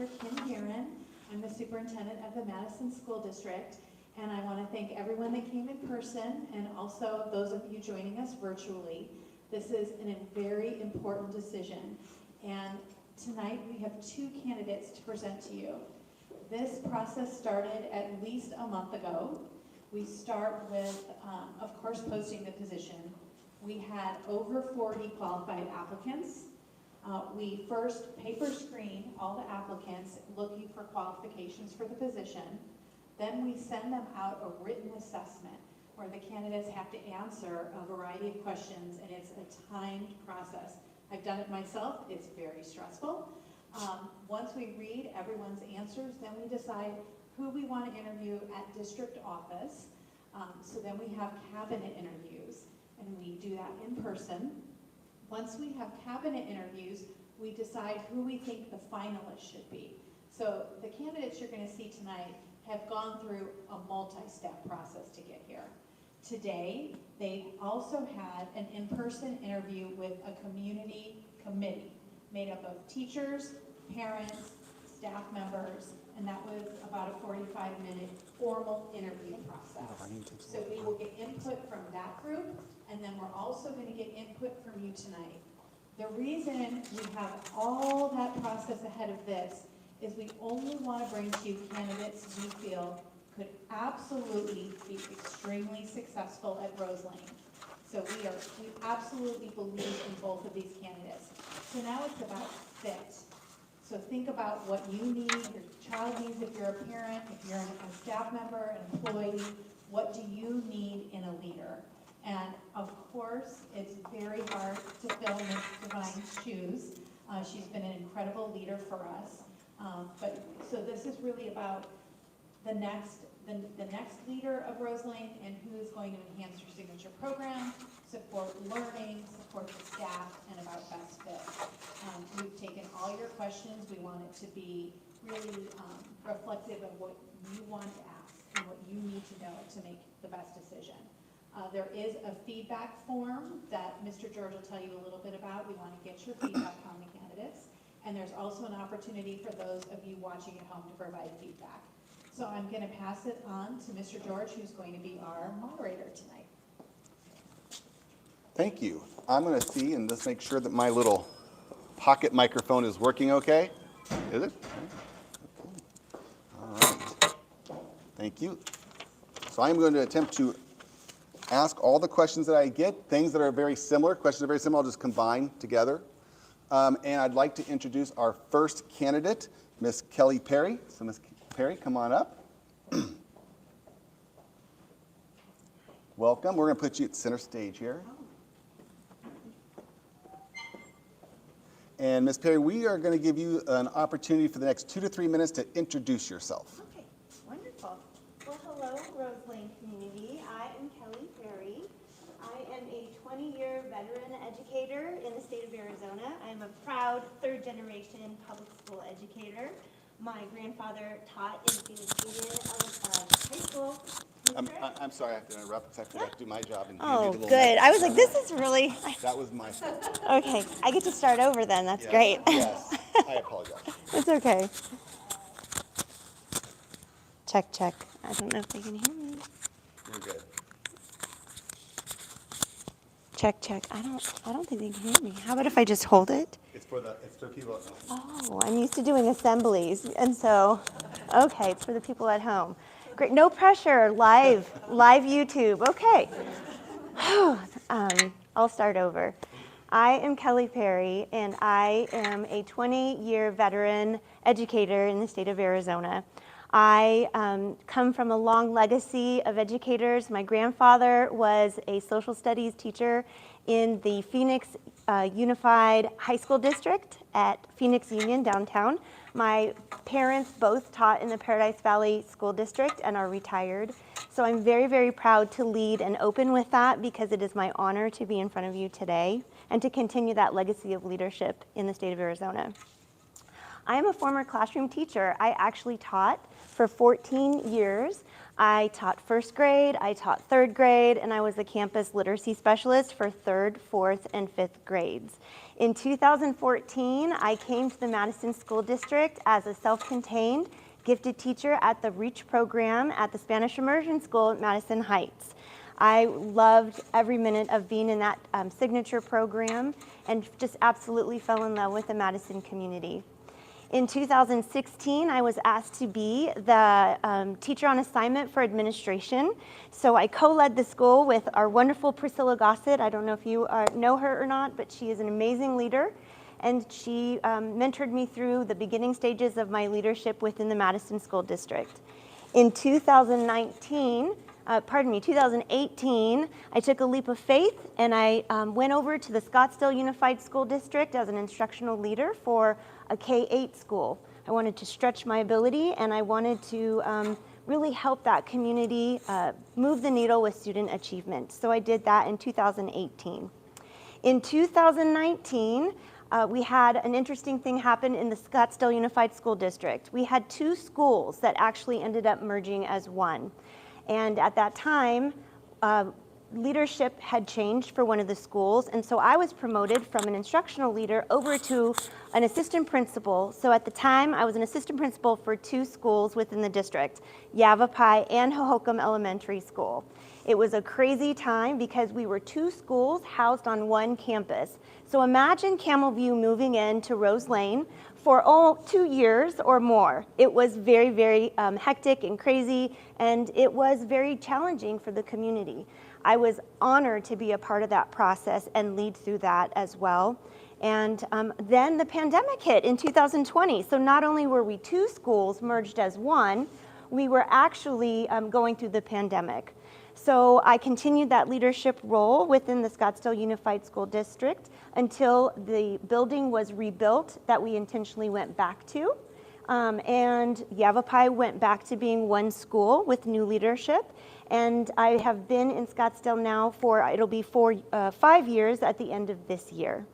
Dr. Kim Guerin. I'm the superintendent of the Madison School District, and I want to thank everyone that came in person and also those of you joining us virtually. This is a very important decision, and tonight we have two candidates to present to you. This process started at least a month ago. We start with, of course, posting the position. We had over 40 qualified applicants. We first paper screen all the applicants looking for qualifications for the position. Then we send them out a written assessment where the candidates have to answer a variety of questions, and it's a timed process. I've done it myself. It's very stressful. Once we read everyone's answers, then we decide who we want to interview at district office. So then we have cabinet interviews, and we do that in person. Once we have cabinet interviews, we decide who we think the finalists should be. So the candidates you're going to see tonight have gone through a multi-step process to get here. Today, they also had an in-person interview with a community committee made up of teachers, parents, staff members, and that was about a 45-minute formal interview process. So we will get input from that group, and then we're also going to get input from you tonight. The reason we have all that process ahead of this is we only want to bring to you candidates we feel could absolutely be extremely successful at Roselane. So we absolutely believe in both of these candidates. So now it's about fit. So think about what you need, your child needs if you're a parent, if you're a staff member, an employee, what do you need in a leader? And of course, it's very hard to fill Ms. Devine's shoes. She's been an incredible leader for us. So this is really about the next leader of Roselane and who is going to enhance your signature program, support learning, support the staff, and about best fit. We've taken all your questions. We want it to be really reflective of what you want to ask and what you need to know to make the best decision. There is a feedback form that Mr. George will tell you a little bit about. We want to get your feedback on the candidates. And there's also an opportunity for those of you watching at home to provide feedback. So I'm going to pass it on to Mr. George, who's going to be our moderator tonight. Thank you. I'm going to see and just make sure that my little pocket microphone is working okay. Is it? All right. Thank you. So I'm going to attempt to ask all the questions that I get, things that are very similar. Questions are very similar. I'll just combine together. And I'd like to introduce our first candidate, Miss Kelly Perry. So Miss Perry, come on up. Welcome. We're going to put you at center stage here. And Ms. Perry, we are going to give you an opportunity for the next 2 to 3 minutes to introduce yourself. Okay, wonderful. Well, hello, Roselane community. I am Kelly Perry. I am a 20-year veteran educator in the state of Arizona. I am a proud third-generation public school educator. My grandfather taught in Phoenix Union High School. I'm sorry I have to interrupt because I forgot to do my job. And Oh, give you the good. little I was like, this is really... That was my fault. Okay, I get to start over then. That's Yes, great. Yes, I apologize. It's okay. Check, check. I don't know if they can hear me. You're good. Check, check. I don't think they can hear me. How about if I just hold it? It's for people at home. Oh, I'm used to doing assemblies, and so, okay, it's for the people at home. Great, no pressure, live YouTube, okay. I'll start over. I am Kelly Perry, and I am a 20-year veteran educator in the state of Arizona. I come from a long legacy of educators. My grandfather was a social studies teacher in the Phoenix Unified High School District at Phoenix Union downtown. My parents both taught in the Paradise Valley School District and are retired. So I'm very, very proud to lead and open with that because it is my honor to be in front of you today and to continue that legacy of leadership in the state of Arizona. I am a former classroom teacher. I actually taught for 14 years I taught first grade, I taught third grade, and I was a campus literacy specialist for third, fourth, and fifth grades. In 2014, I came to the Madison School District as a self-contained gifted teacher at the REACH program at the Spanish Immersion School at Madison Heights. I loved every minute of being in that signature program and just absolutely fell in love with the Madison community. In 2016, I was asked to be the teacher on assignment for administration. So I co-led the school with our wonderful Priscilla Gossett. I don't know if you know her or not, but she is an amazing leader. And she mentored me through the beginning stages of my leadership within the Madison School District. In 2018, I took a leap of faith and I went over to the Scottsdale Unified School District as an instructional leader for a K-8 school. I wanted to stretch my ability and I wanted to really help that community move the needle with student achievement. So I did that in 2018. In 2019, we had an interesting thing happen in the Scottsdale Unified School District. We had two schools that actually ended up merging as one. And at that time, leadership had changed for one of the schools, and so I was promoted from an instructional leader over to an assistant principal. So at the time, I was an assistant principal for two schools within the district, Yavapai and Hohokam Elementary School. It was a crazy time because we were two schools housed on one campus. So imagine Camel View moving into Rose Lane for 2 years or more. It was very, very hectic and crazy, and it was very challenging for the community. I was honored to be a part of that process and lead through that as well. And then the pandemic hit in 2020. So not only were we two schools merged as one, we were actually going through the pandemic. So I continued that leadership role within the Scottsdale Unified School District until the building was rebuilt that we intentionally went back to. And Yavapai went back to being one school with new leadership. And I have been in Scottsdale now it'll be 5 years at the end of this year.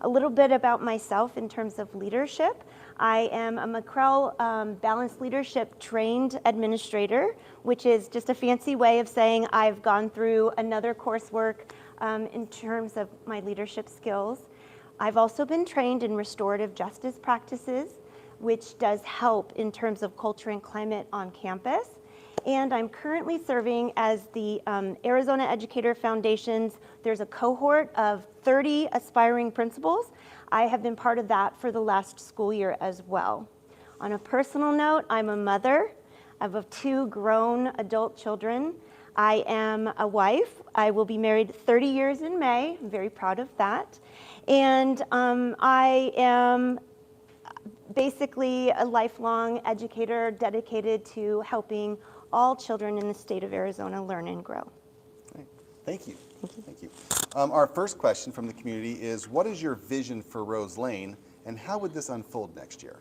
A little bit about myself in terms of leadership. I am a McCrell Balanced Leadership trained administrator, which is just a fancy way of saying I've gone through another coursework in terms of my leadership skills. I've also been trained in restorative justice practices, which does help in terms of culture and climate on campus. And I'm currently serving as the Arizona Educator Foundation's, there's a cohort of 30 aspiring principals. I have been part of that for the last school year as well. On a personal note, I'm a mother of 2 grown adult children. I am a wife. I will be married 30 years in May. I'm very proud of that. And I am basically a lifelong educator dedicated to helping all children in the state of Arizona learn and grow. Great. Thank you. Thank you. Our first question from the community is, what is your vision for Rose Lane, and how would this unfold next year?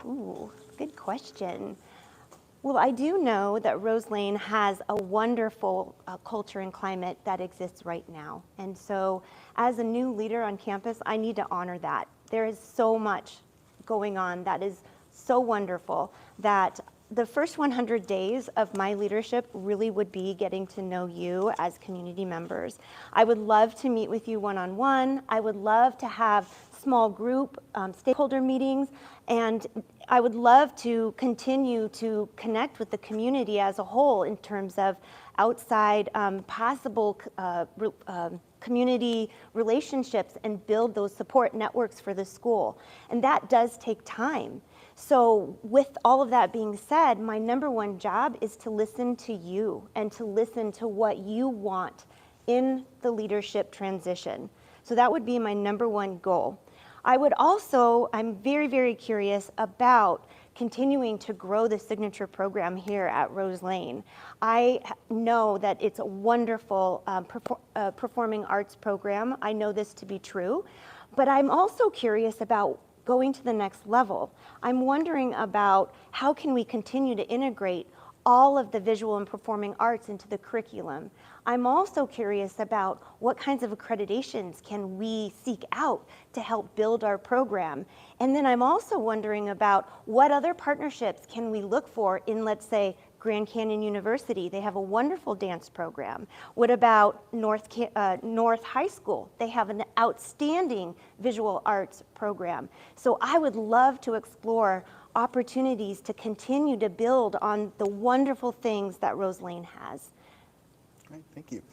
Ooh, good question. Well, I do know that Rose Lane has a wonderful culture and climate that exists right now. And so as a new leader on campus, I need to honor that. There is so much going on that is so wonderful that the first 100 days of my leadership really would be getting to know you as community members. I would love to meet with you one-on-one. I would love to have small group stakeholder meetings, and I would love to continue to connect with the community as a whole in terms of outside possible community relationships and build those support networks for the school. And that does take time. So with all of that being said, my number one job is to listen to you and to listen to what you want in the leadership transition. So that would be my number one goal. I'm very, very curious about continuing to grow the signature program here at Rose Lane. I know that it's a wonderful performing arts program. I know this to be true, but I'm also curious about going to the next level. I'm wondering about how can we continue to integrate all of the visual and performing arts into the curriculum. I'm also curious about what kinds of accreditations can we seek out to help build our program. And then I'm also wondering about what other partnerships can we look for in, let's say, Grand Canyon University? They have a wonderful dance program. What about North High School? They have an outstanding visual arts program. So I would love to explore opportunities to continue to build on the wonderful things that Rose Lane has. All right, thank you.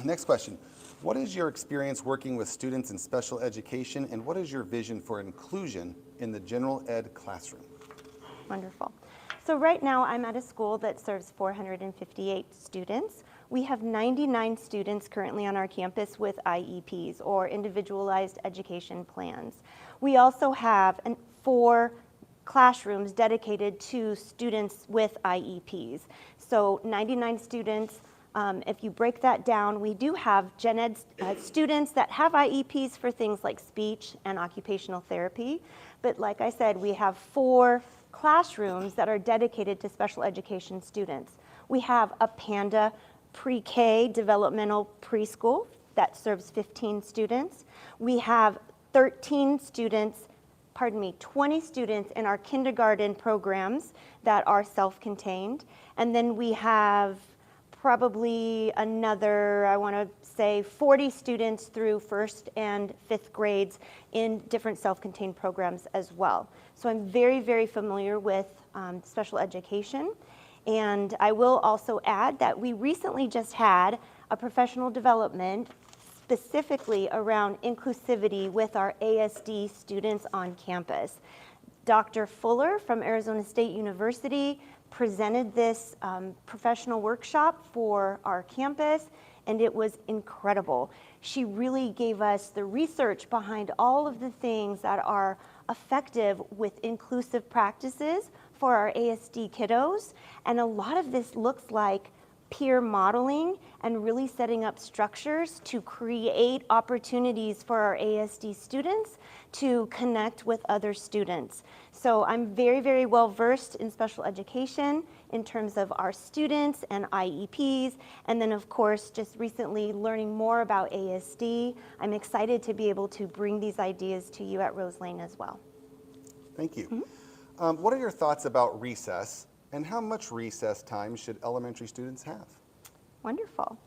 Next question. What is your experience working with students in special education, and what is your vision for inclusion in the general ed classroom? Wonderful. So right now I'm at a school that serves 458 students. We have 99 students currently on our campus with IEPs, or individualized education plans. We also have 4 classrooms dedicated to students with IEPs. So 99 students. If you break that down, we do have gen ed students that have IEPs for things like speech and occupational therapy. But like I said, we have 4 classrooms that are dedicated to special education students. We have a Panda pre-K developmental preschool that serves 15 students. We have 20 students in our kindergarten programs that are self-contained. And then we have probably another, I want to say 40 students through 1st and 5th grades in different self-contained programs as well. So I'm very, very familiar with special education. And I will also add that we recently just had a professional development specifically around inclusivity with our ASD students on campus. Dr. Fuller from Arizona State University presented this professional workshop for our campus, and it was incredible. She really gave us the research behind all of the things that are effective with inclusive practices for our ASD kiddos, and a lot of this looks like peer modeling and really setting up structures to create opportunities for our ASD students to connect with other students. So I'm very, very well versed in special education in terms of our students and IEPs, and then of course just recently learning more about ASD. I'm excited to be able to bring these ideas to you at Rose Lane as well. Thank you. What are your thoughts about recess, and how much recess time should elementary students have? Wonderful.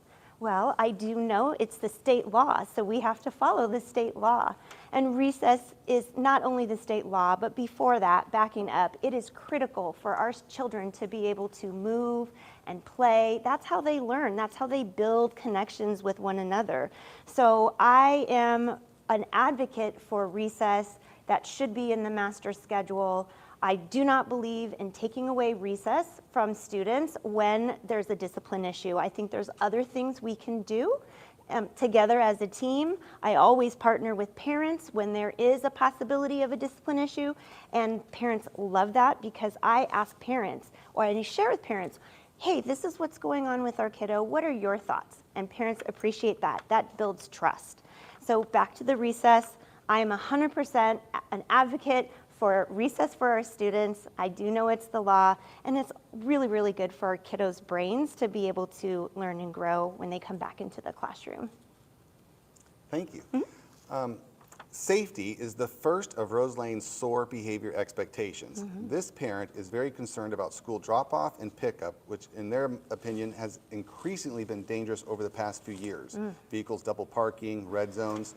Well, I do know it's the state law, so we have to follow the state law. And recess is not only the state law, but before that, backing up, it is critical for our children to be able to move and play. That's how they learn. That's how they build connections with one another. So I am an advocate for recess. That should be in the master schedule. I do not believe in taking away recess from students when there's a discipline issue. I think there's other things we can do together as a team. I always partner with parents when there is a possibility of a discipline issue, and parents love that because I ask parents, or I share with parents, hey, this is what's going on with our kiddo. What are your thoughts? And parents appreciate that. That builds trust. So back to the recess. I am 100% an advocate for recess for our students. I do know it's the law, and it's really, really good for our kiddos' brains to be able to learn and grow when they come back into the classroom. Thank you. Safety is the first of Rose Lane's SOAR behavior expectations. This parent is very concerned about school drop-off and pickup, which in their opinion has increasingly been dangerous over the past few years. Vehicles double parking, red zones.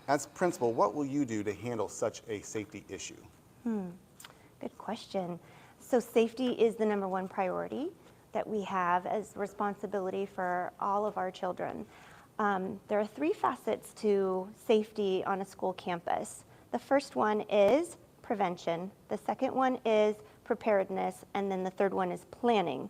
As principal, what will you do to handle such a safety issue? Good question. So safety is the #1 priority that we have as responsibility for all of our children. There are 3 facets to safety on a school campus. The first one is prevention. The second one is preparedness. And then the third one is planning.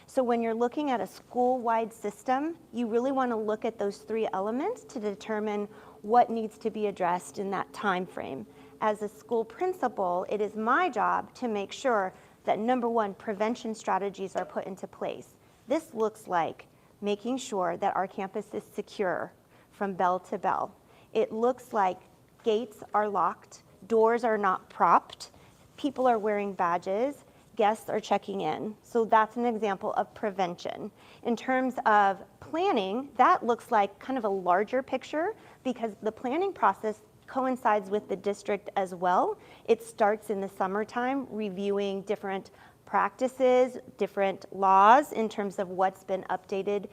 So when you're looking at a school-wide system, you really want to look at those 3 elements to determine what needs to be addressed in that time frame. As a school principal, it is my job to make sure that #1, prevention strategies are put into place. This looks like making sure that our campus is secure from bell to bell. It looks like gates are locked, doors are not propped, people are wearing badges, guests are checking in. So that's an example of prevention. In terms of planning, that looks like kind of a larger picture because the planning process coincides with the district as well. It starts in the summertime, reviewing different practices, different laws in terms of what's been updated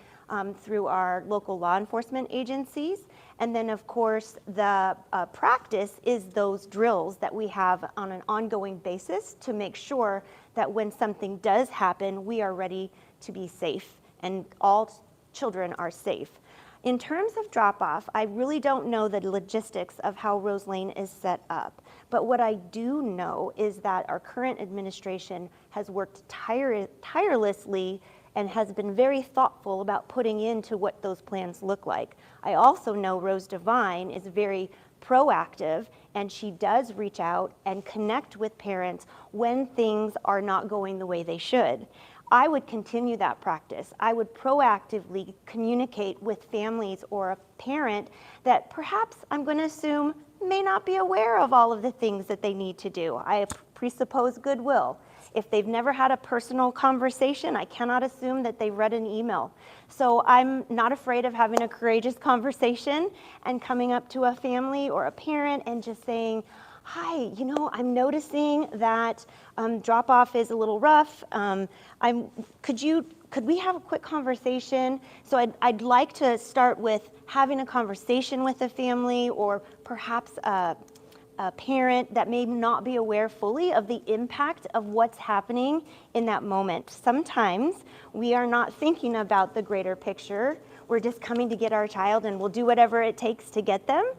through our local law enforcement agencies. And then, of course, the practice is those drills that we have on an ongoing basis to make sure that when something does happen, we are ready to be safe and all children are safe. In terms of drop-off, I really don't know the logistics of how Rose Lane is set up. But what I do know is that our current administration has worked tirelessly and has been very thoughtful about putting into what those plans look like. I also know Rose Devine is very proactive, and she does reach out and connect with parents when things are not going the way they should. I would continue that practice. I would proactively communicate with families or a parent that perhaps, I'm going to assume, may not be aware of all of the things that they need to do. I presuppose goodwill. If they've never had a personal conversation, I cannot assume that they've read an email. So I'm not afraid of having a courageous conversation and coming up to a family or a parent and just saying, hi, you know, I'm noticing that drop-off is a little rough. Could we have a quick conversation? So I'd like to start with having a conversation with a family or perhaps a parent that may not be aware fully of the impact of what's happening in that moment. Sometimes we are not thinking about the greater picture. We're just coming to get our child and we'll do whatever it takes to get them.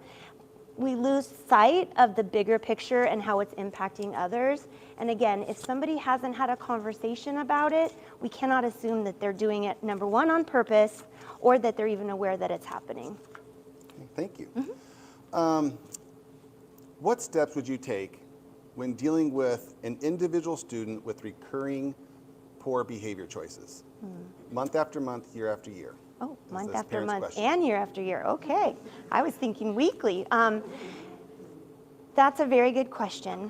We lose sight of the bigger picture and how it's impacting others. And again, if somebody hasn't had a conversation about it, we cannot assume that they're doing it, number one, on purpose, or that they're even aware that it's happening. Okay, thank you. What steps would you take when dealing with an individual student with recurring poor behavior choices? Month after month, year after year. Oh, That's month this after parent's month question. and year after year. Okay. I was thinking weekly. That's a very good question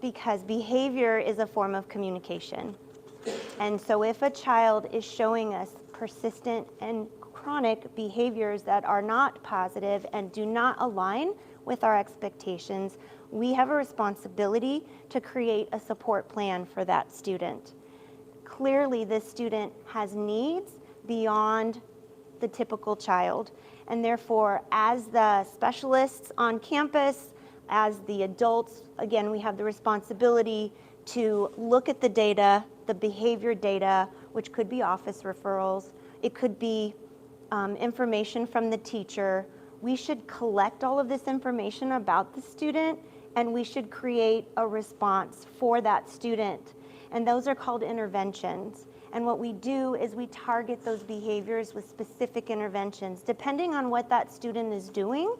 because behavior is a form of communication. And so if a child is showing us persistent and chronic behaviors that are not positive and do not align with our expectations, we have a responsibility to create a support plan for that student. Clearly, this student has needs beyond the typical child, and therefore, as the specialists on campus, as the adults, again, we have the responsibility to look at the data, the behavior data, which could be office referrals, it could be information from the teacher. We should collect all of this information about the student, and we should create a response for that student. And those are called interventions. And what we do is we target those behaviors with specific interventions. Depending on what that student is doing,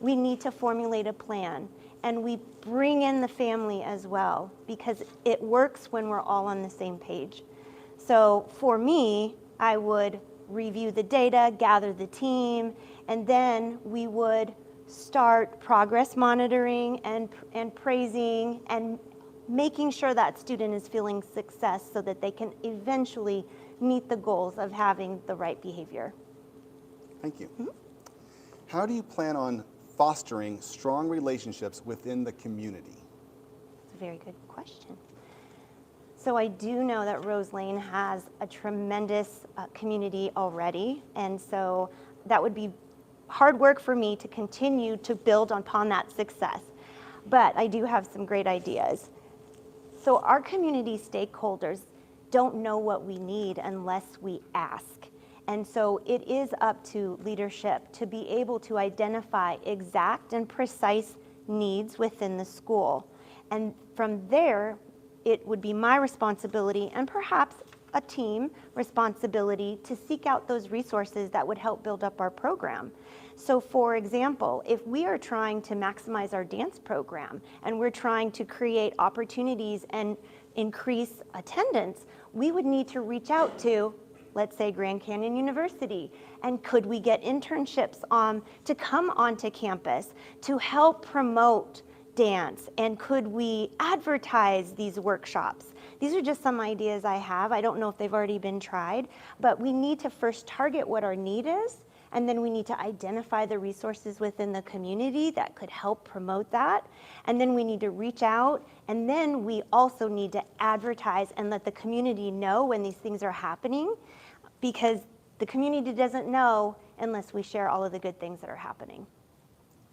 we need to formulate a plan. And we bring in the family as well, because it works when we're all on the same page. So for me, I would review the data, gather the team, and then we would start progress monitoring and praising and making sure that student is feeling success so that they can eventually meet the goals of having the right behavior. Thank you. How do you plan on fostering strong relationships within the community? It's a very good question. So I do know that Rose Lane has a tremendous community already, and so that would be hard work for me to continue to build upon that success. But I do have some great ideas. So our community stakeholders don't know what we need unless we ask. And so it is up to leadership to be able to identify exact and precise needs within the school. And from there, it would be my responsibility and perhaps a team responsibility to seek out those resources that would help build up our program. So for example, if we are trying to maximize our dance program and we're trying to create opportunities and increase attendance, we would need to reach out to, let's say, Grand Canyon University. And could we get internships to come onto campus to help promote dance? And could we advertise these workshops? These are just some ideas I have. I don't know if they've already been tried, but we need to first target what our need is And then we need to identify the resources within the community that could help promote that. And then we need to reach out, and then we also need to advertise and let the community know when these things are happening, because the community doesn't know unless we share all of the good things that are happening.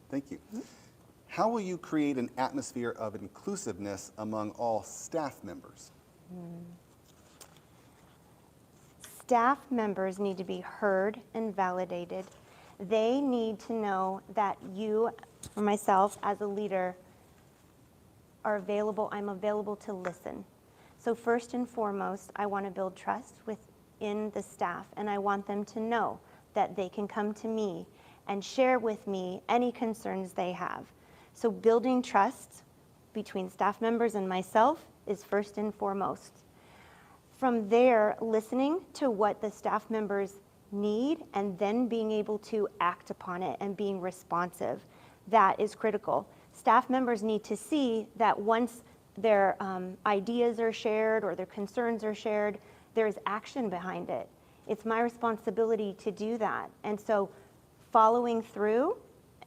Thank you. How will you create an atmosphere of inclusiveness among all staff members? Staff members need to be heard and validated. They need to know that you, or myself as a leader, are available. I'm available to listen. So first and foremost, I want to build trust within the staff, and I want them to know that they can come to me and share with me any concerns they have. So building trust between staff members and myself is first and foremost. From there, listening to what the staff members need and then being able to act upon it and being responsive, that is critical. Staff members need to see that once their ideas are shared or their concerns are shared, there's action behind it. It's my responsibility to do that. And so following through,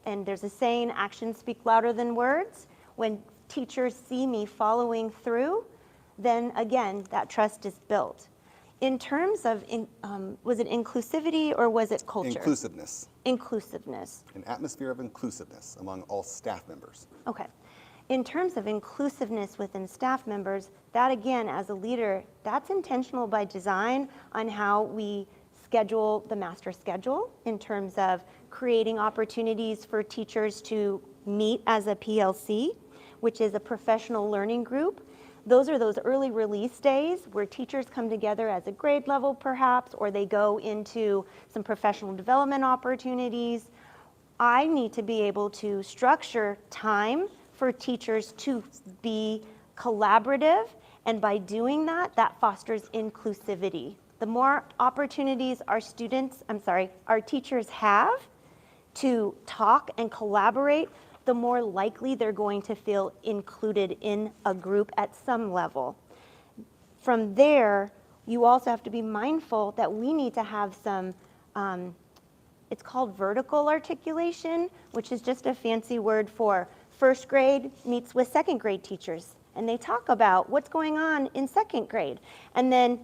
and there's a saying, actions speak louder than words. When teachers see me following through, then again, that trust is built. In terms of, was it inclusivity or was it culture? Inclusiveness. Inclusiveness. An atmosphere of inclusiveness among all staff members. Okay. In terms of inclusiveness within staff members, that again, as a leader, that's intentional by design on how we schedule the master schedule in terms of creating opportunities for teachers to meet as a PLC, which is a professional learning group. Those are those early release days where teachers come together as a grade level perhaps, or they go into some professional development opportunities. I need to be able to structure time for teachers to be collaborative, and by doing that, that fosters inclusivity. The more opportunities our teachers have to talk and collaborate, the more likely they're going to feel included in a group at some level. From there, you also have to be mindful that we need to have some, it's called vertical articulation, which is just a fancy word for first grade meets with second grade teachers, and they talk about what's going on in second grade. And then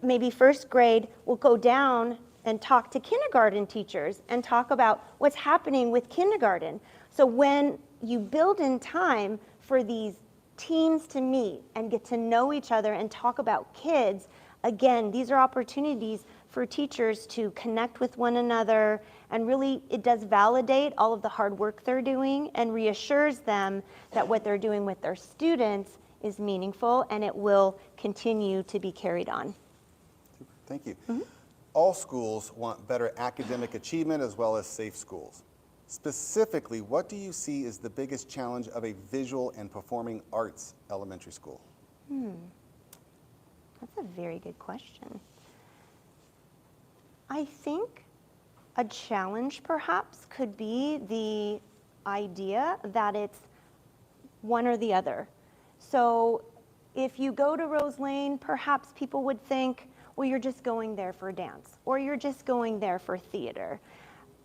maybe first grade will go down and talk to kindergarten teachers and talk about what's happening with kindergarten. So when you build in time for these teams to meet and get to know each other and talk about kids, again, these are opportunities for teachers to connect with one another, and really it does validate all of the hard work they're doing and reassures them that what they're doing with their students is meaningful and it will continue to be carried on. Super. Thank you. All schools want better academic achievement as well as safe schools. Specifically, what do you see is the biggest challenge of a visual and performing arts elementary school? That's a very good question. I think a challenge perhaps could be the idea that it's one or the other. So if you go to Rose Lane, perhaps people would think, well, you're just going there for dance, or you're just going there for theater.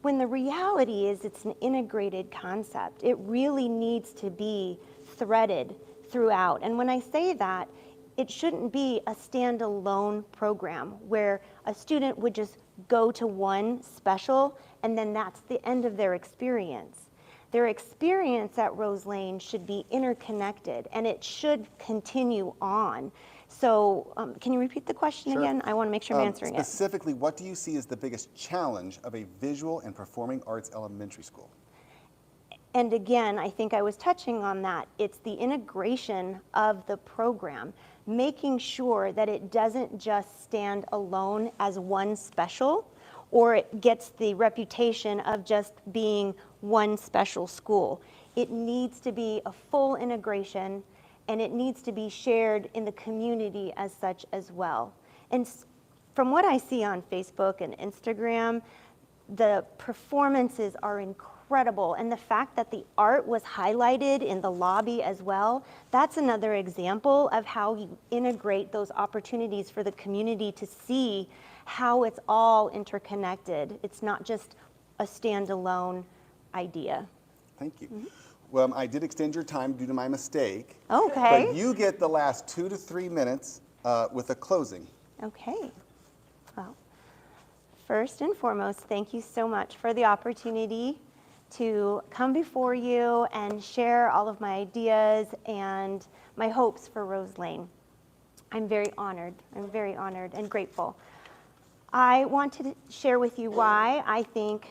When the reality is it's an integrated concept. It really needs to be threaded throughout. And when I say that, it shouldn't be a standalone program where a student would just go to one special and then that's the end of their experience. Their experience at Rose Lane should be interconnected and it should continue on. So can you repeat the question Sure. again? I want to make sure I'm answering it. Specifically, what do you see as the biggest challenge of a visual and performing arts elementary school? And again, I think I was touching on that. It's the integration of the program, making sure that it doesn't just stand alone as one special, or it gets the reputation of just being one special school. It needs to be a full integration, and it needs to be shared in the community as such as well. And from what I see on Facebook and Instagram, the performances are incredible. And the fact that the art was highlighted in the lobby as well, that's another example of how you integrate those opportunities for the community to see how it's all interconnected. It's not just a standalone idea. Thank you. Well, I did extend your time due to my mistake. Okay. But you get the last 2 to 3 minutes with a closing. Okay. Well, first and foremost, thank you so much for the opportunity to come before you and share all of my ideas and my hopes for Rose Lane. I'm very honored. I'm very honored and grateful. I want to share with you why I think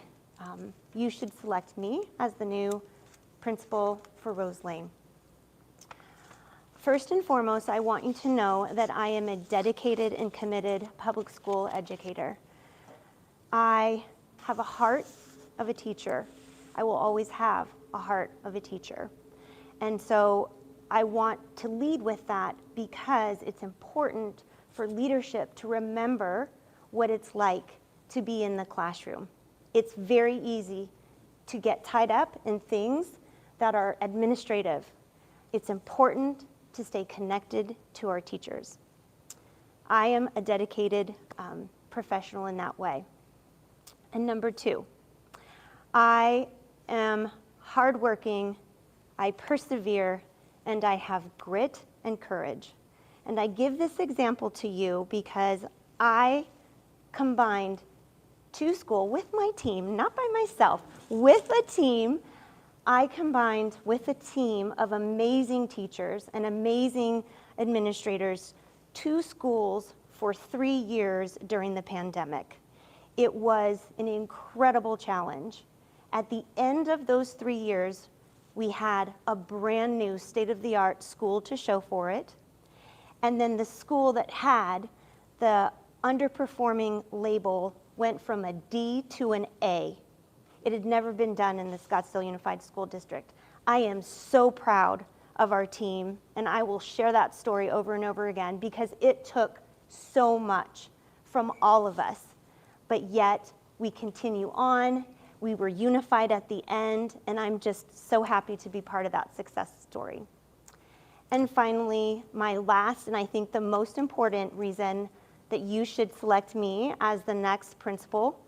you should select me as the new principal for Rose Lane. First and foremost, I want you to know that I am a dedicated and committed public school educator. I have a heart of a teacher. I will always have a heart of a teacher. And so I want to lead with that because it's important for leadership to remember what it's like to be in the classroom. It's very easy to get tied up in things that are administrative. It's important to stay connected to our teachers. I am a dedicated professional in that way. And number 2, I am hardworking, I persevere, and I have grit and courage. And I give this example to you because I combined to school with my team, not by myself, with a team. I combined with a team of amazing teachers and amazing administrators to schools for 3 years during the pandemic. It was an incredible challenge. At the end of those 3 years, we had a brand new state-of-the-art school to show for it. And then the school that had the underperforming label went from a D to an A. It had never been done in the Scottsdale Unified School District. I am so proud of our team, and I will share that story over and over again because it took so much from all of us. But yet, we continue on. We were unified at the end, and I'm just so happy to be part of that success story. And finally, my last, and I think the most important reason that you should select me as the next principal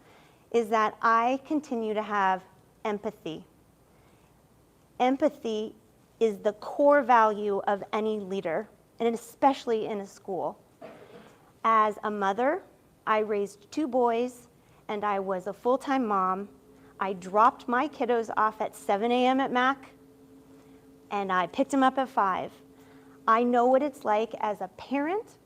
is that I continue to have empathy. Empathy is the core value of any leader, and especially in a school. As a mother, I raised 2 boys, and I was a full-time mom. I dropped my kiddos off at 7 a.m. at Mac, and I picked them up at 5. I know what it's like as a parent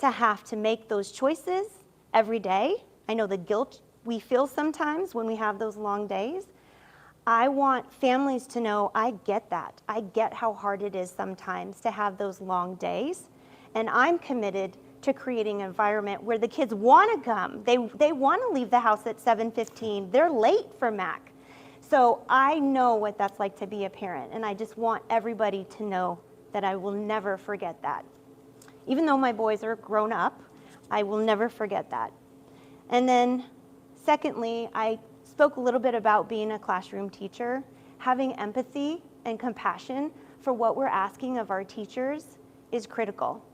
to have to make those choices every day. I know the guilt we feel sometimes when we have those long days. I want families to know I get that. I get how hard it is sometimes to have those long days. And I'm committed to creating an environment where the kids want to come. They want to leave the house at 7:15. They're late for MAC. So I know what that's like to be a parent. And I just want everybody to know that I will never forget that. Even though my boys are grown up, I will never forget that. And then secondly, I spoke a little bit about being a classroom teacher. Having empathy and compassion for what we're asking of our teachers is critical.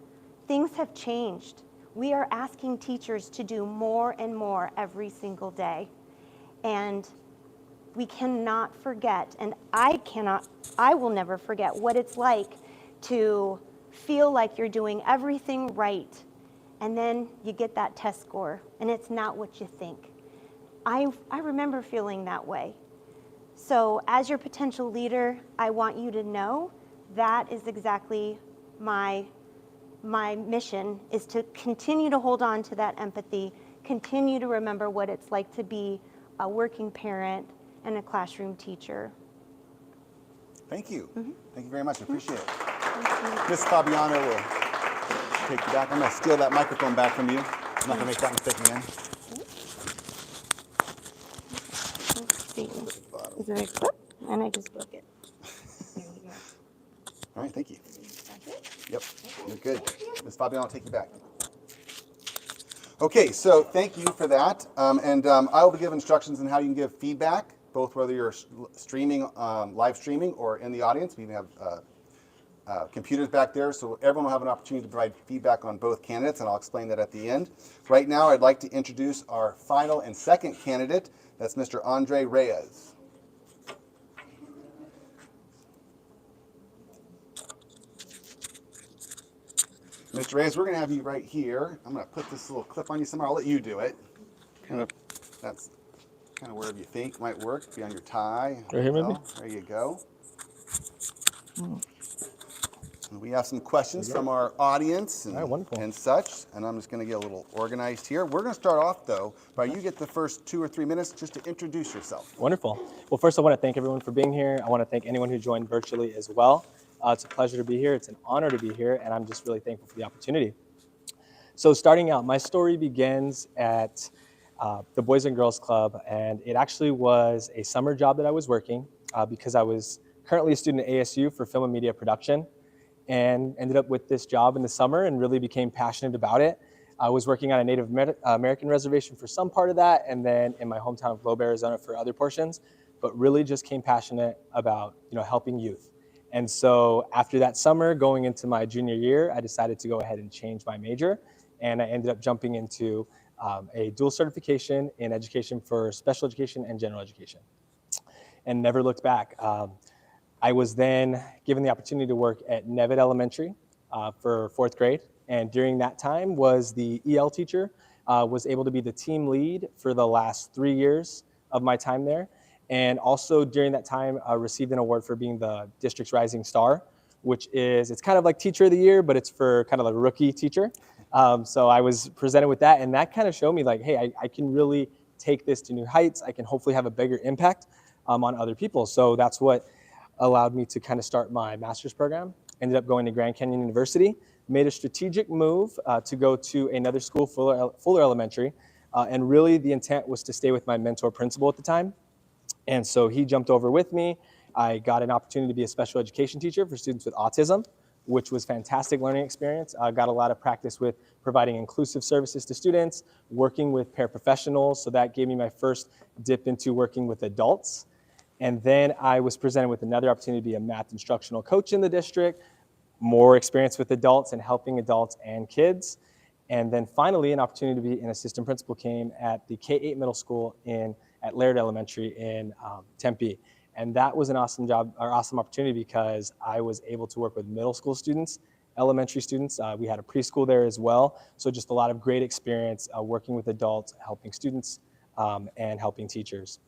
Things have changed. We are asking teachers to do more and more every single day. And we cannot forget, and I will never forget what it's like to feel like you're doing everything right, and then you get that test score, and it's not what you think. I remember feeling that way. So as your potential leader, I want you to know that is exactly my mission, is to continue to hold on to that empathy, continue to remember what it's like to be a working parent and a classroom teacher. Thank you. Thank you very much. I appreciate it. Ms. Fabiano will take you back. I'm going to steal that microphone back from you. I'm not going to make that mistake again. Let's see. Is there a clip? And I just broke it. There we go. All right, thank you. That's it? Yep, you're good. Ms. Fabiano, I'll take you back. Okay, so thank you for that. I will give instructions on how you can give feedback, both whether you're streaming, live streaming, or in the audience. We even have computers back there, so everyone will have an opportunity to provide feedback on both candidates, and I'll explain that at the end. Right now, I'd like to introduce our final and second candidate. That's Mr. Andre Reyes. Mr. Reyes, we're going to have you right here. I'm going to put this little clip on you somewhere. I'll let you do it. That's kind of wherever you think might work. Be on your tie. Right here, maybe? There you go. We have some questions from our audience and, All right, wonderful. and such, and I'm just going to get a little organized here. We're going to start off, though, by you get the first 2 or 3 minutes just to introduce yourself. Wonderful. Well, first I want to thank everyone for being here. I want to thank anyone who joined virtually as well. It's a pleasure to be here. It's an honor to be here, and I'm just really thankful for the opportunity. So starting out, my story begins at the Boys and Girls Club, and it actually was a summer job that I was working because I was currently a student at ASU for film and media production, and ended up with this job in the summer and really became passionate about it. I was working on a Native American reservation for some part of that, and then in my hometown of Globe, Arizona for other portions, but really just came passionate about helping youth. And so after that summer, going into my junior year, I decided to go ahead and change my major, and I ended up jumping into a dual certification in education for special education and general education, and never looked back. I was then given the opportunity to work at Nevitt Elementary for 4th grade, and during that time was the EL teacher, was able to be the team lead for the last 3 years of my time there, and also during that time received an award for being the district's rising star, which is, it's kind of like teacher of the year, but it's for kind of a rookie teacher. So I was presented with that, and that kind of showed me like, hey, I can really take this to new heights. I can hopefully have a bigger impact on other people. So that's what allowed me to kind of start my master's program. Ended up going to Grand Canyon University, made a strategic move to go to another school, Fuller Elementary, and really the intent was to stay with my mentor principal at the time. And so he jumped over with me. I got an opportunity to be a special education teacher for students with autism, which was fantastic learning experience. I got a lot of practice with providing inclusive services to students, working with paraprofessionals, so that gave me my first dip into working with adults. And then I was presented with another opportunity to be a math instructional coach in the district, more experience with adults and helping adults and kids. And then finally, an opportunity to be an assistant principal came at the K-8 middle school at Laird Elementary in Tempe. And that was an awesome job, or awesome opportunity, because I was able to work with middle school students, elementary students. We had a preschool there as well. So just a lot of great experience working with adults, helping students, and helping teachers.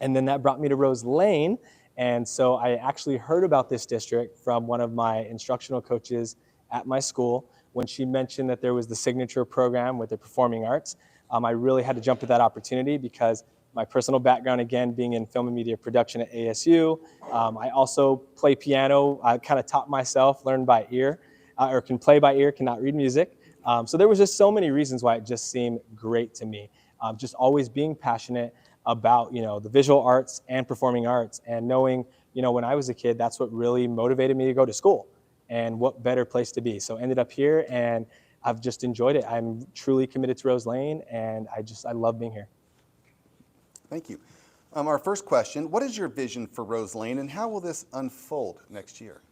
And then that brought me to Rose Lane. And so I actually heard about this district from one of my instructional coaches at my school when she mentioned that there was the signature program with the performing arts. I really had to jump at that opportunity because my personal background, again, being in film and media production at ASU. I also play piano. I kind of taught myself, learned by ear, or can play by ear, cannot read music. So there was just so many reasons why it just seemed great to me. Just always being passionate about, the visual arts and performing arts, and knowing, when I was a kid, that's what really motivated me to go to school, and what better place to be. So ended up here, and I've just enjoyed it. I'm truly committed to Rose Lane, and I love being here. Thank you. Our first question, what is your vision for Rose Lane, and how will this unfold next year?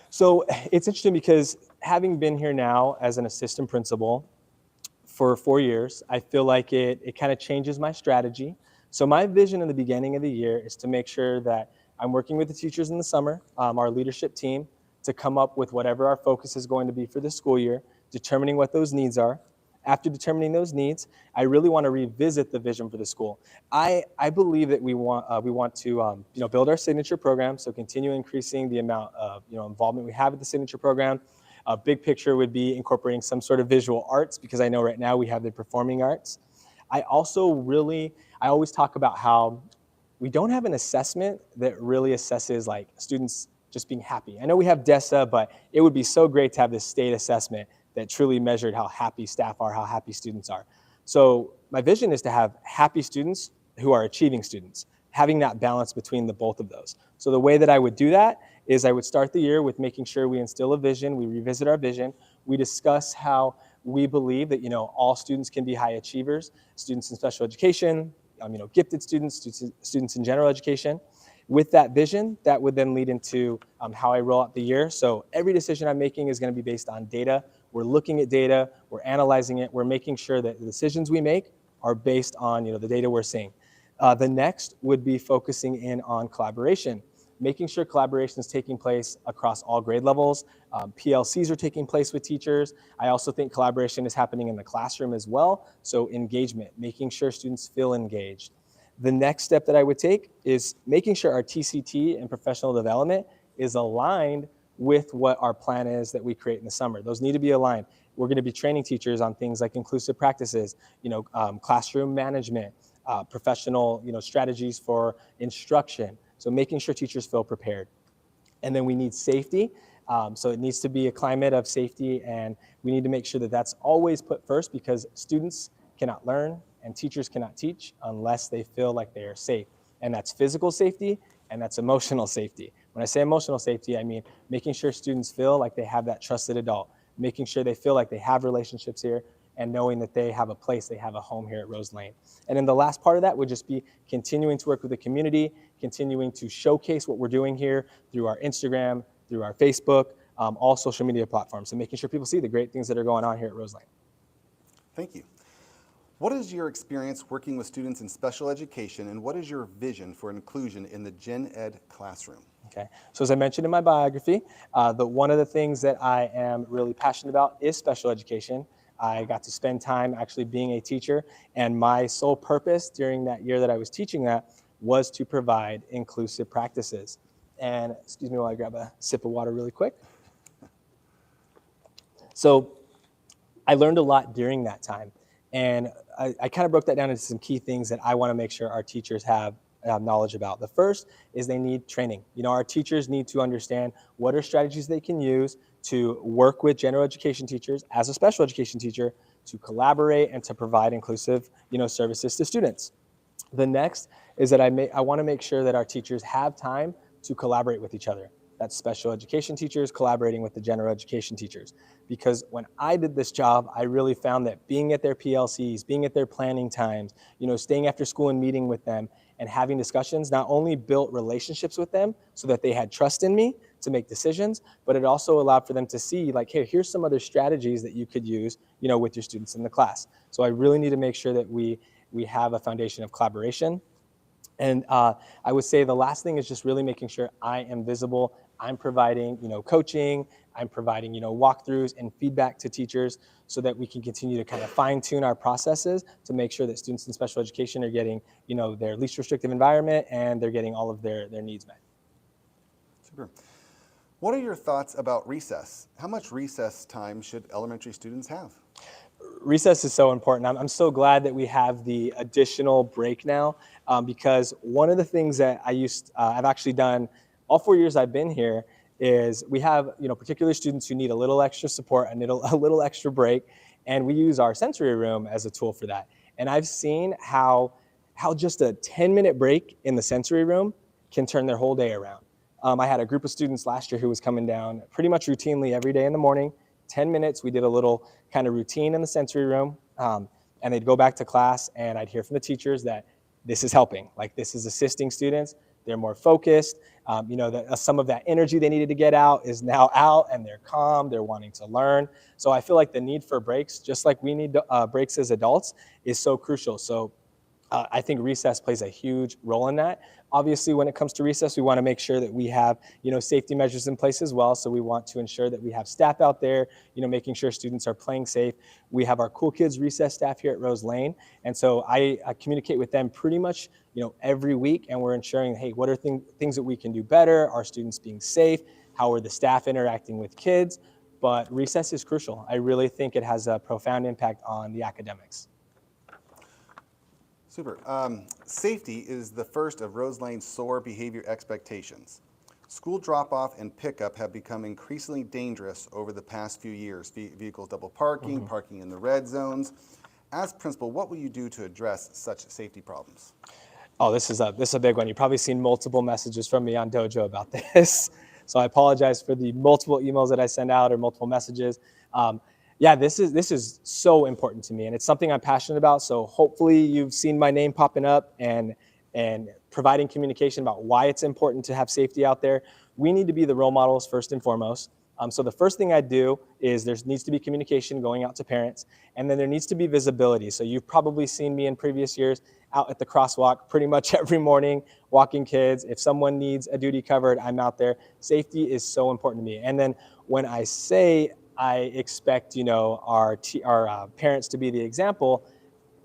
So it's interesting because having been here now as an assistant principal for 4 years, I feel like it kind of changes my strategy. So my vision in the beginning of the year is to make sure that I'm working with the teachers in the summer, our leadership team, to come up with whatever our focus is going to be for the school year, determining what those needs are. After determining those needs, I really want to revisit the vision for the school. I believe that we want to build our signature program, so continue increasing the amount of involvement we have with the signature program. A big picture would be incorporating some sort of visual arts, because I know right now we have the performing arts. I always talk about how we don't have an assessment that really assesses like students just being happy. I know we have DESA, but it would be so great to have this state assessment that truly measured how happy staff are, how happy students are. So my vision is to have happy students who are achieving students, having that balance between the both of those. So the way that I would do that is I would start the year with making sure we instill a vision, we revisit our vision, we discuss how we believe that all students can be high achievers, students in special education, gifted students, students in general education. With that vision, that would then lead into how I roll out the year. So every decision I'm making is going to be based on data. We're looking at data, we're analyzing it, we're making sure that the decisions we make are based on the data we're seeing. The next would be focusing in on collaboration, making sure collaboration is taking place across all grade levels. PLCs are taking place with teachers. I also think collaboration is happening in the classroom as well. So engagement, making sure students feel engaged. The next step that I would take is making sure our TCT and professional development is aligned with what our plan is that we create in the summer. Those need to be aligned. We're going to be training teachers on things like inclusive practices, classroom management, professional, strategies for instruction. So making sure teachers feel prepared. And then we need safety. So it needs to be a climate of safety, and we need to make sure that that's always put first, because students cannot learn and teachers cannot teach unless they feel like they are safe. And that's physical safety and that's emotional safety. When I say emotional safety, I mean making sure students feel like they have that trusted adult, making sure they feel like they have relationships here, and knowing that they have a place, they have a home here at Rose Lane. And then the last part of that would just be continuing to work with the community, continuing to showcase what we're doing here through our Instagram, through our Facebook, all social media platforms, and making sure people see the great things that are going on here at Rose Lane. Thank you. What is your experience working with students in special education, and what is your vision for inclusion in the Gen Ed classroom? Okay, so as I mentioned in my biography, one of the things that I am really passionate about is special education. I got to spend time actually being a teacher, and my sole purpose during that year that I was teaching that was to provide inclusive practices. And excuse me while I grab a sip of water really quick. So I learned a lot during that time, and I kind of broke that down into some key things that I want to make sure our teachers have knowledge about. The first is they need training. Our teachers need to understand what are strategies they can use to work with general education teachers as a special education teacher to collaborate and to provide inclusive, services to students. The next is that I want to make sure that our teachers have time to collaborate with each other. That's special education teachers collaborating with the general education teachers. Because when I did this job, I really found that being at their PLCs, being at their planning times, staying after school and meeting with them and having discussions not only built relationships with them so that they had trust in me to make decisions, but it also allowed for them to see, like, hey, here's some other strategies that you could use, with your students in the class. So I really need to make sure that we have a foundation of collaboration. And I would say the last thing is just really making sure I am visible. I'm providing, coaching, I'm providing, walkthroughs and feedback to teachers so that we can continue to kind of fine tune our processes to make sure that students in special education are getting, their least restrictive environment and they're getting all of their needs met. Super. What are your thoughts about recess? How much recess time should elementary students have? Recess is so important. I'm so glad that we have the additional break now, because one of the things that I've actually done all 4 years I've been here is we have, particular students who need a little extra support and a little extra break, and we use our sensory room as a tool for that. And I've seen how just a 10-minute break in the sensory room can turn their whole day around. I had a group of students last year who was coming down pretty much routinely every day in the morning. 10 minutes, we did a little kind of routine in the sensory room, and they'd go back to class, and I'd hear from the teachers that this is helping, like this is assisting students. They're more focused. Some of that energy they needed to get out is now out, and they're calm, they're wanting to learn. So I feel like the need for breaks, just like we need breaks as adults, is so crucial. So I think recess plays a huge role in that. Obviously, when it comes to recess, we want to make sure that we have, safety measures in place as well. So we want to ensure that we have staff out there, making sure students are playing safe. We have our Cool Kids recess staff here at Rose Lane. And so I communicate with them pretty much, every week. And we're ensuring, hey, what are things that we can do better? Are students being safe? How are the staff interacting with kids? But recess is crucial. I really think it has a profound impact on the academics. Super. Safety is the first of Rose Lane's SOAR behavior expectations. School drop-off and pickup have become increasingly dangerous over the past few years. Vehicles double parking, parking in the red zones. As principal, what will you do to address such safety problems? Oh, this is a big one. You've probably seen multiple messages from me on Dojo about this. So I apologize for the multiple emails that I send out or multiple messages. This is so important to me, and it's something I'm passionate about. So hopefully you've seen my name popping up and providing communication about why it's important to have safety out there. We need to be the role models first and foremost. So the first thing I do is there needs to be communication going out to parents, and then there needs to be visibility. So you've probably seen me in previous years out at the crosswalk pretty much every morning, walking kids. If someone needs a duty covered, I'm out there. Safety is so important to me. And then when I say I expect, our parents to be the example,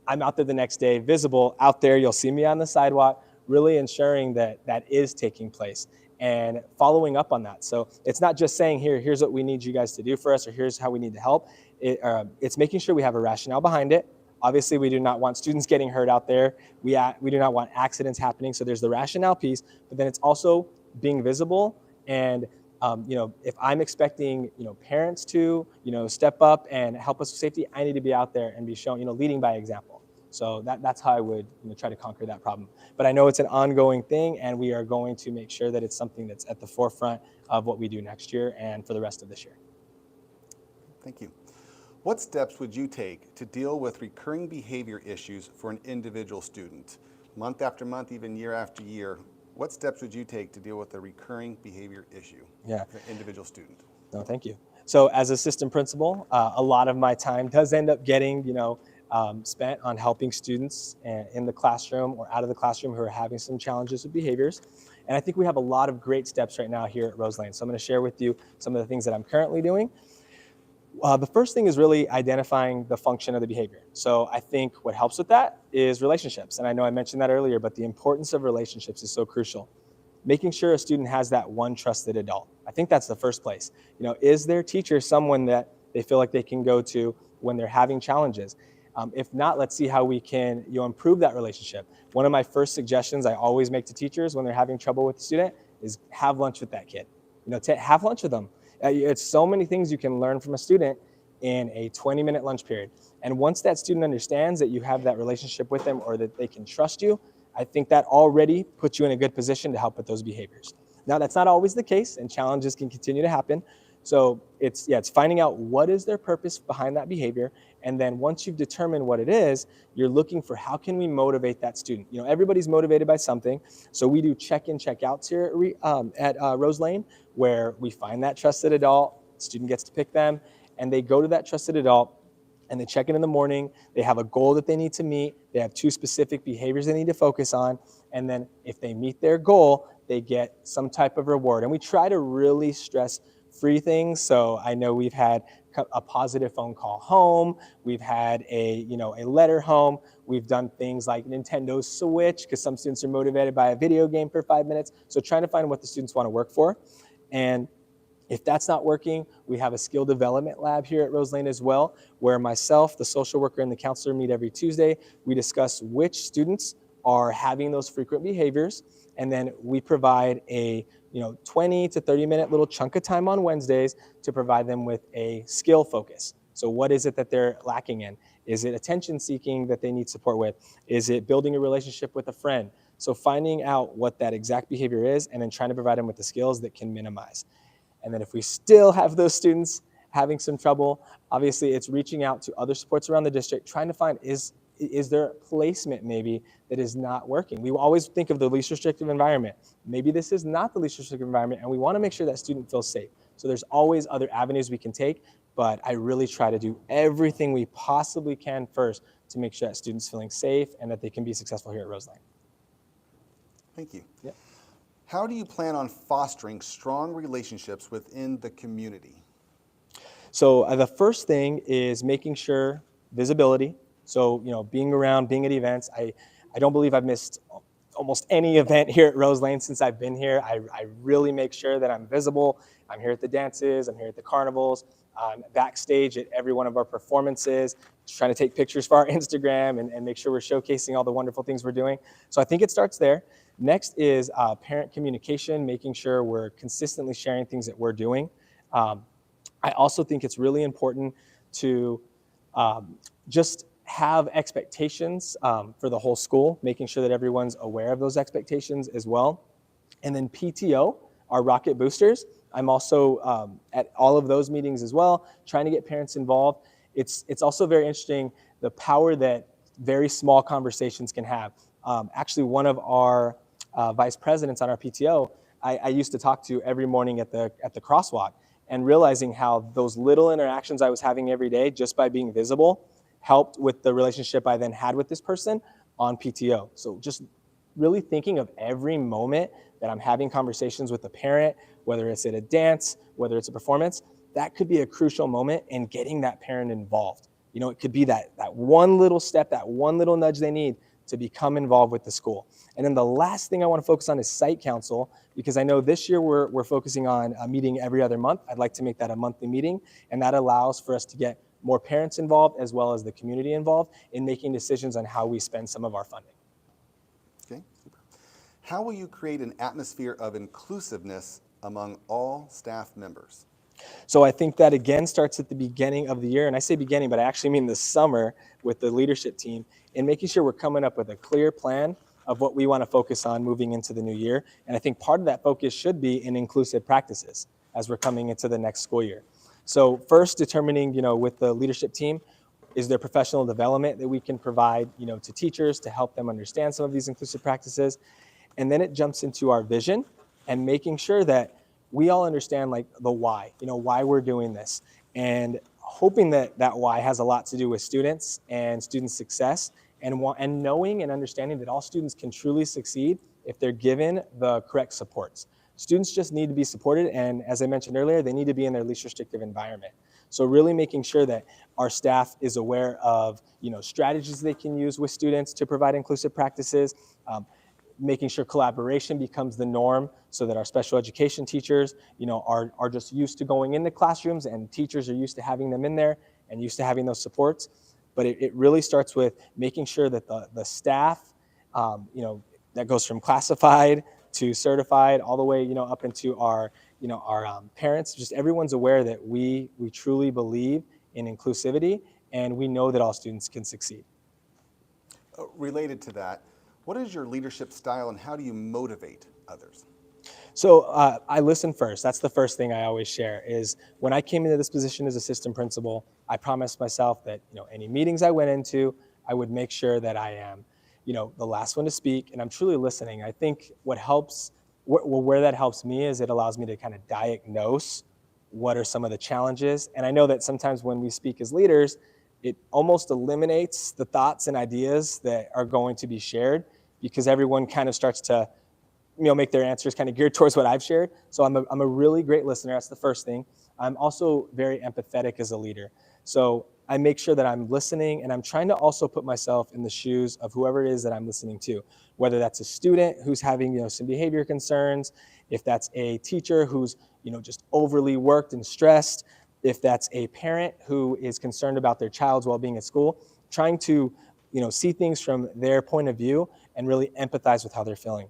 I'm out there the next day, visible, out there. You'll see me on the sidewalk, really ensuring that that is taking place and following up on that. So it's not just saying, here's what we need you guys to do for us, or here's how we need to help. It's making sure we have a rationale behind it. Obviously, we do not want students getting hurt out there. We do not want accidents happening. So there's the rationale piece, but then it's also being visible. And if I'm expecting, parents to, step up and help us with safety, I need to be out there and be shown, leading by example. So that's how I would try to conquer that problem. But I know it's an ongoing thing, and we are going to make sure that it's something that's at the forefront of what we do next year and for the rest of this year. Thank you. What steps would you take to deal with recurring behavior issues for an individual student? Month after month, even year after year, what steps would you take to deal with a recurring behavior issue for an individual student? No, thank you. So as assistant principal, a lot of my time does end up getting, spent on helping students in the classroom or out of the classroom who are having some challenges with behaviors. And I think we have a lot of great steps right now here at Roselane. So I'm going to share with you some of the things that I'm currently doing. The first thing is really identifying the function of the behavior. So I think what helps with that is relationships. And I know I mentioned that earlier, but the importance of relationships is so crucial. Making sure a student has that one trusted adult. I think that's the first place. Is their teacher someone that they feel like they can go to when they're having challenges? If not, let's see how we can improve that relationship. One of my first suggestions I always make to teachers when they're having trouble with a student is have lunch with that kid. Have lunch with them. It's so many things you can learn from a student in a 20-minute lunch period. And once that student understands that you have that relationship with them or that they can trust you, I think that already puts you in a good position to help with those behaviors. Now, that's not always the case, and challenges can continue to happen. So it's finding out what is their purpose behind that behavior. And then once you've determined what it is, you're looking for how can we motivate that student. Everybody's motivated by something. So we do check-in, check-outs here at Roselane, where we find that trusted adult, student gets to pick them, and they go to that trusted adult and they check in the morning. They have a goal that they need to meet. They have 2 specific behaviors they need to focus on. And then if they meet their goal, they get some type of reward. And we try to really stress free things. So I know we've had a positive phone call home. We've had a letter home. We've done things like Nintendo Switch because some students are motivated by a video game for 5 minutes. So trying to find what the students want to work for. And if that's not working, we have a skill development lab here at Roselane as well, where myself, the social worker, and the counselor meet every Tuesday. We discuss which students are having those frequent behaviors, and then we provide a 20 to 30-minute little chunk of time on Wednesdays to provide them with a skill focus. So what is it that they're lacking in? Is it attention seeking that they need support with? Is it building a relationship with a friend? So finding out what that exact behavior is and then trying to provide them with the skills that can minimize. And then if we still have those students having some trouble, obviously it's reaching out to other supports around the district, trying to find is there a placement maybe that is not working? We always think of the least restrictive environment. Maybe this is not the least restrictive environment, and we want to make sure that student feels safe. So there's always other avenues we can take, but I really try to do everything we possibly can first to make sure that students feeling safe and that they can be successful here at Roselane. Thank you. Yep. How do you plan on fostering strong relationships within the community? So the first thing is making sure visibility. So, being around, being at events. I don't believe I've missed almost any event here at Roselane since I've been here. I really make sure that I'm visible. I'm here at the dances, I'm here at the carnivals, I'm backstage at every one of our performances, just trying to take pictures for our Instagram and make sure we're showcasing all the wonderful things we're doing. So I think it starts there. Next is parent communication, making sure we're consistently sharing things that we're doing. I also think it's really important to just have expectations for the whole school, making sure that everyone's aware of those expectations as well. And then PTO, our Rocket Boosters. I'm also at all of those meetings as well, trying to get parents involved. It's also very interesting, the power that very small conversations can have. Actually, one of our vice presidents on our PTO, I used to talk to every morning at the crosswalk, and realizing how those little interactions I was having every day just by being visible helped with the relationship I then had with this person on PTO. So just really thinking of every moment that I'm having conversations with a parent, whether it's at a dance, whether it's a performance, that could be a crucial moment in getting that parent involved. You know, it could be that one little step, that one little nudge they need to become involved with the school. And then the last thing I want to focus on is site council, because I know this year we're focusing on a meeting every other month. I'd like to make that a monthly meeting, and that allows for us to get more parents involved as well as the community involved in making decisions on how we spend some of our funding. Okay, super. How will you create an atmosphere of inclusiveness among all staff members? So I think that again starts at the beginning of the year, and I say beginning, but I actually mean the summer with the leadership team, and making sure we're coming up with a clear plan of what we want to focus on moving into the new year. And I think part of that focus should be in inclusive practices as we're coming into the next school year. So first, determining, with the leadership team, is there professional development that we can provide, to teachers to help them understand some of these inclusive practices? And then it jumps into our vision and making sure that we all understand like the why, why we're doing this, and hoping that that why has a lot to do with students and student success, and knowing and understanding that all students can truly succeed if they're given the correct supports. Students just need to be supported, and as I mentioned earlier, they need to be in their least restrictive environment. So really making sure that our staff is aware of, strategies they can use with students to provide inclusive practices, making sure collaboration becomes the norm so that our special education teachers, are just used to going into classrooms, and teachers are used to having them in there and used to having those supports. But it really starts with making sure that the staff, that goes from classified to certified all the way, up into our parents, just everyone's aware that we truly believe in inclusivity, and we know that all students can succeed. Related to that, what is your leadership style and how do you motivate others? So I listen first. That's the first thing I always share is when I came into this position as assistant principal, I promised myself that, any meetings I went into, I would make sure that I am, the last one to speak, and I'm truly listening. I think what helps, where that helps me is it allows me to kind of diagnose what are some of the challenges. And I know that sometimes when we speak as leaders, it almost eliminates the thoughts and ideas that are going to be shared, because everyone kind of starts to make their answers kind of geared towards what I've shared. So I'm a really great listener. That's the first thing. I'm also very empathetic as a leader. So I make sure that I'm listening, and I'm trying to also put myself in the shoes of whoever it is that I'm listening to, whether that's a student who's having, some behavior concerns, if that's a teacher who's, just overly worked and stressed, if that's a parent who is concerned about their child's well-being at school, trying to, see things from their point of view and really empathize with how they're feeling.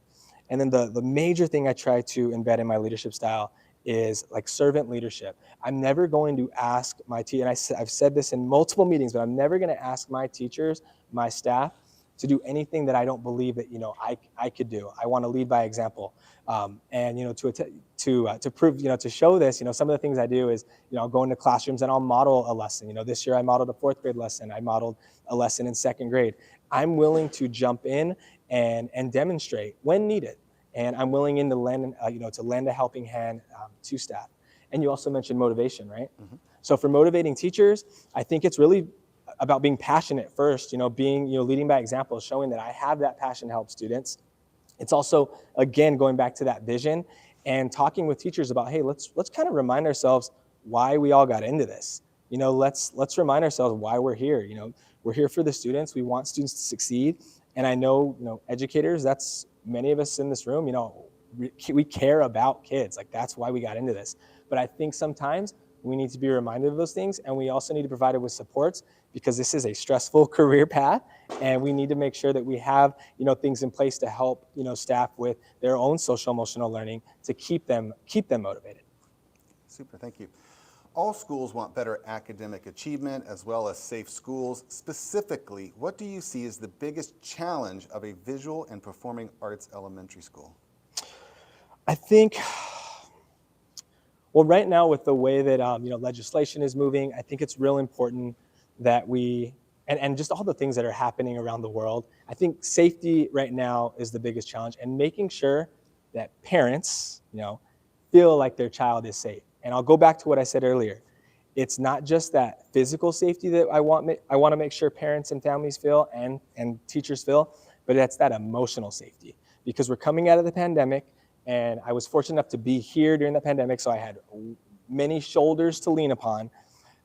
And then the major thing I try to embed in my leadership style is like servant leadership. I'm never going to ask my team, and I've said this in multiple meetings, but I'm never going to ask my teachers, my staff, to do anything that I don't believe that I could do. I want to lead by example, and to prove, to show this, some of the things I do is I'll go into classrooms and I'll model a lesson. This year I modeled a 4th grade lesson. I modeled a lesson in 2nd grade. I'm willing to jump in and demonstrate when needed. And I'm willing to lend a helping hand to staff. And you also mentioned motivation, right? Mm-hmm. So for motivating teachers, I think it's really about being passionate first, leading by example, showing that I have that passion to help students. It's also, again, going back to that vision and talking with teachers about, hey, let's kind of remind ourselves why we all got into this. Let's remind ourselves why we're here. We're here for the students. We want students to succeed. And I know, educators, that's many of us in this room, we care about kids. Like, that's why we got into this. But I think sometimes we need to be reminded of those things, and we also need to provide it with supports, because this is a stressful career path, and we need to make sure that we have, things in place to help, staff with their own social emotional learning to keep them motivated. Super, thank you. All schools want better academic achievement as well as safe schools. Specifically, what do you see as the biggest challenge of a visual and performing arts elementary school? I think, well, right now with the way that legislation is moving, I think it's real important that we and just all the things that are happening around the world. I think safety right now is the biggest challenge, and making sure that parents, feel like their child is safe. And I'll go back to what I said earlier. It's not just that physical safety that I want to make sure parents and families feel and teachers feel, but it's that emotional safety. Because we're coming out of the pandemic, and I was fortunate enough to be here during the pandemic, so I had many shoulders to lean upon.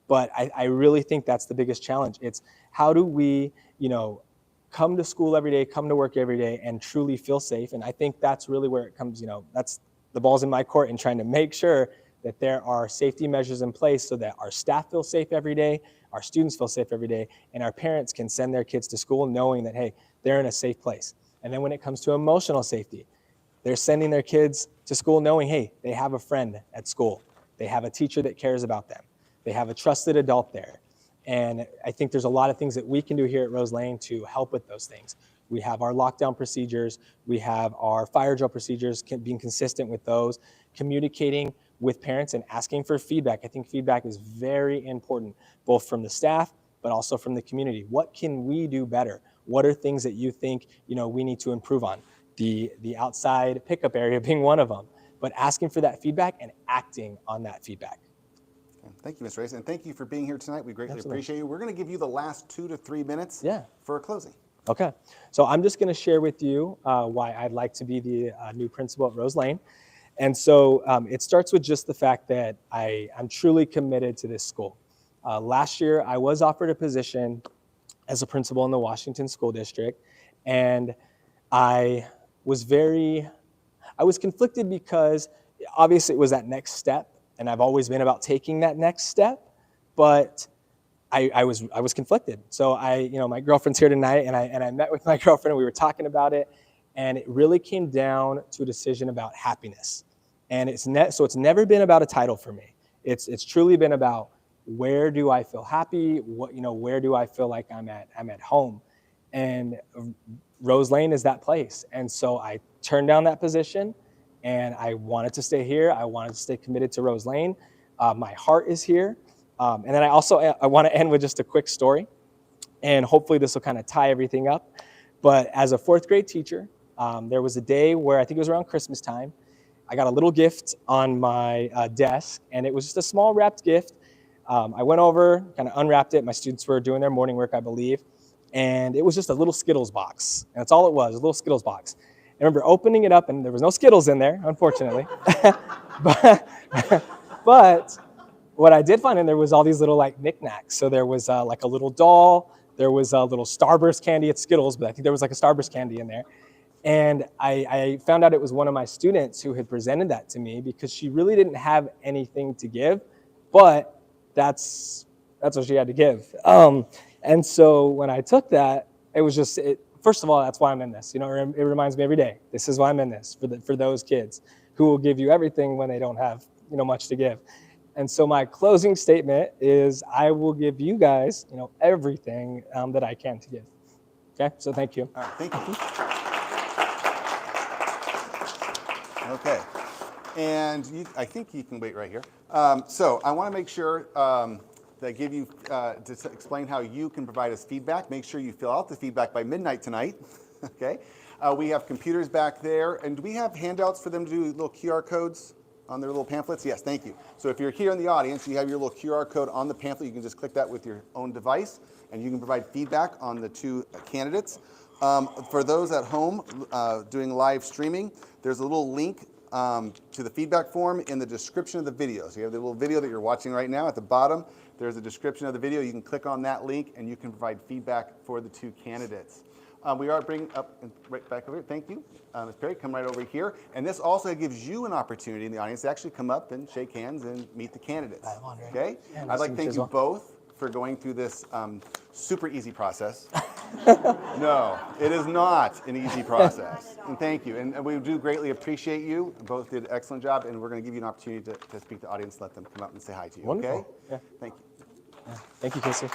But I really think that's the biggest challenge. It's how do we, come to school every day, come to work every day, and truly feel safe. And I think that's really where it comes, that's the ball's in my court in trying to make sure that there are safety measures in place so that our staff feel safe every day, our students feel safe every day, and our parents can send their kids to school knowing that, hey, they're in a safe place. And then when it comes to emotional safety, they're sending their kids to school knowing, hey, they have a friend at school. They have a teacher that cares about them. They have a trusted adult there. And I think there's a lot of things that we can do here at Rose Lane to help with those things. We have our lockdown procedures. We have our fire drill procedures, being consistent with those, communicating with parents and asking for feedback. I think feedback is very important, both from the staff, but also from the community. What can we do better? What are things that you think, we need to improve on? The outside pickup area being one of them, but asking for that feedback and acting on that feedback. Thank you, Mr. Reyes, and thank you for being here tonight. We greatly Absolutely. appreciate you. We're going to give you the last 2 to 3 minutes for a closing. Okay, so I'm just going to share with you why I'd like to be the new principal at Rose Lane. And so it starts with just the fact that I'm truly committed to this school. Last year, I was offered a position as a principal in the Washington School District, and I was conflicted because obviously it was that next step, and I've always been about taking that next step, but I was conflicted. So my girlfriend's here tonight, and I met with my girlfriend, and we were talking about it, and it really came down to a decision about happiness. And so it's never been about a title for me. It's truly been about, where do I feel happy? Where do I feel like I'm at home? And Rose Lane is that place. And so I turned down that position, and I wanted to stay here. I wanted to stay committed to Rose Lane. My heart is here. And then I want to end with just a quick story, and hopefully this will kind of tie everything up. But as a 4th grade teacher, there was a day where I think it was around Christmas time. I got a little gift on my desk, and it was just a small wrapped gift. I went over, kind of unwrapped it. My students were doing their morning work, I believe, and it was just a little Skittles box. And that's all it was, a little Skittles box. I remember opening it up, and there was no Skittles in there, unfortunately. But what I did find in there was all these little knickknacks. So there was like a little doll. There was a little Starburst candy at Skittles, but I think there was like a Starburst candy in there. And I found out it was one of my students who had presented that to me, because she really didn't have anything to give, but that's what she had to give. And so when I took that, it was just, first of all, that's why I'm in this. It reminds me every day, this is why I'm in this, for those kids who will give you everything when they don't have much to give. And so my closing statement is, I will give you guys everything that I can to give. Okay, so thank you. All right, thank you. Okay, and I think you can wait right here. So I want to make sure that I give you, to explain how you can provide us feedback. Make sure you fill out the feedback by midnight tonight, okay? We have computers back there, and do we have handouts for them to do little QR codes on their little pamphlets? Yes, thank you. So if you're here in the audience, you have your little QR code on the pamphlet. You can just click that with your own device, and you can provide feedback on the 2 candidates. For those at home doing live streaming, there's a little link to the feedback form in the description of the video. So you have the little video that you're watching right now. At the bottom, there's a description of the video. You can click on that link, and you can provide feedback for the 2 candidates. We are bringing up, right back over here, thank you. Ms. Perry, come right over here. And this also gives you an opportunity in the audience to actually come up and shake hands and meet the candidates. Okay? Yeah, I'd like to thank you well. both for going through this super easy process. No, it is not an easy process. And thank you. And we do greatly appreciate you. Both did an excellent job, and we're going to give you an opportunity to speak to the audience, let them come up and say hi to you. Wonderful. Okay? Yeah. Thank you. Thank you, Casey.